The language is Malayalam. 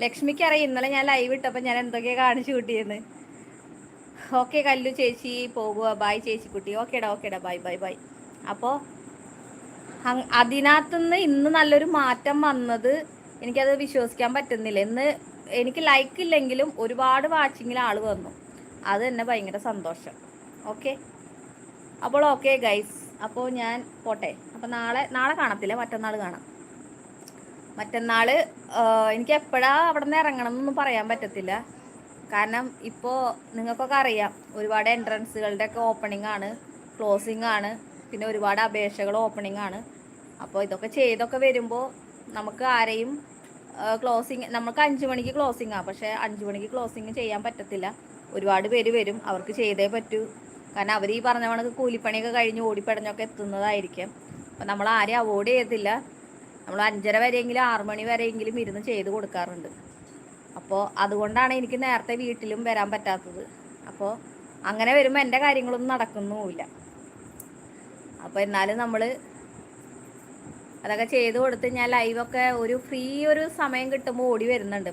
ലക്ഷ്മിക്ക് അറിയാം ഇന്നലെ ഞാൻ ലൈവ് ഇട്ടപ്പോൾ ഞാൻ എന്തൊക്കെയാണ് കാണിച്ചു കൂട്ടിയെന്ന്. ഓക്കെ കല്ലു ചേച്ചി പോകുക, ബൈ ചേച്ചിക്കുട്ടി. ഓക്കേടാ ബൈ ബൈ ബൈ. അപ്പോൾ അതിനകത്തുനിന്ന് ഇന്ന് നല്ലൊരു മാറ്റം വന്നത് എനിക്കത് വിശ്വസിക്കാൻ പറ്റുന്നില്ല. ഇന്ന് എനിക്ക് ലൈക്ക് ഇല്ലെങ്കിലും ഒരുപാട് വാച്ചിങ്ങിൽ ആൾ വന്നു. അത് തന്നെ ഭയങ്കര സന്തോഷം. ഓക്കെ, അപ്പോൾ ഓക്കെ ഗൈസ്, അപ്പോൾ ഞാൻ പോട്ടെ. അപ്പോൾ നാളെ കാണത്തില്ല, മറ്റന്നാൾ കാണാം. മറ്റന്നാൾ എനിക്ക് എപ്പോഴാണ് അവിടെ നിന്ന് ഇറങ്ങണം എന്നൊന്നും പറയാൻ പറ്റത്തില്ല. കാരണം ഇപ്പോൾ നിങ്ങൾക്കൊക്കെ അറിയാം, ഒരുപാട് എൻട്രൻസുകളുടെയൊക്കെ ഓപ്പണിംഗ് ആണ്, ക്ലോസിംഗ് ആണ്, പിന്നെ ഒരുപാട് അപേക്ഷകൾ ഓപ്പണിംഗ് ആണ്. അപ്പോൾ ഇതൊക്കെ ചെയ്തൊക്കെ വരുമ്പോൾ നമുക്ക് ആരെയും ക്ലോസിങ്, നമുക്ക് 5 മണിക്ക് ക്ലോസിംഗാണ്, പക്ഷേ 5 മണിക്ക് ക്ലോസിങ് ചെയ്യാൻ പറ്റത്തില്ല. ഒരുപാട് പേര് വരും, അവർക്ക് ചെയ്തേ പറ്റൂ. കാരണം അവർ ഈ പറഞ്ഞ കണക്ക് കൂലിപ്പണിയൊക്കെ കഴിഞ്ഞ് ഓടിപ്പടഞ്ഞൊക്കെ എത്തുന്നതായിരിക്കും. അപ്പം നമ്മൾ ആരെയും അവോയ്ഡ് ചെയ്യത്തില്ല. നമ്മൾ 5:30 വരെയെങ്കിലും 6 മണി വരെയെങ്കിലും ഇരുന്ന് ചെയ്ത് കൊടുക്കാറുണ്ട്. അപ്പോൾ അതുകൊണ്ടാണ് എനിക്ക് നേരത്തെ വീട്ടിലും വരാൻ പറ്റാത്തത്. അപ്പോൾ അങ്ങനെ വരുമ്പോൾ എൻ്റെ കാര്യങ്ങളൊന്നും നടക്കുന്നുമില്ല. അപ്പോൾ എന്നാലും നമ്മൾ അതൊക്കെ ചെയ്ത് കൊടുത്ത് ഞാൻ ലൈവൊക്കെ ഒരു ഫ്രീ ഒരു സമയം കിട്ടുമ്പോൾ ഓടി വരുന്നുണ്ട്.